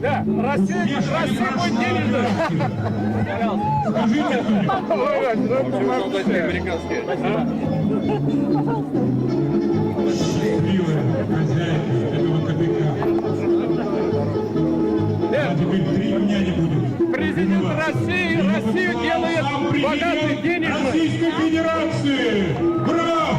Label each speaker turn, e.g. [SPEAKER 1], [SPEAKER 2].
[SPEAKER 1] Да, Россия мой денежный. Скажите, американские.
[SPEAKER 2] Счастливая хозяйка этого КДК. А теперь 3 дня не будет.
[SPEAKER 1] Президент России Россию делает богатой денежной.
[SPEAKER 2] Российской Федерации!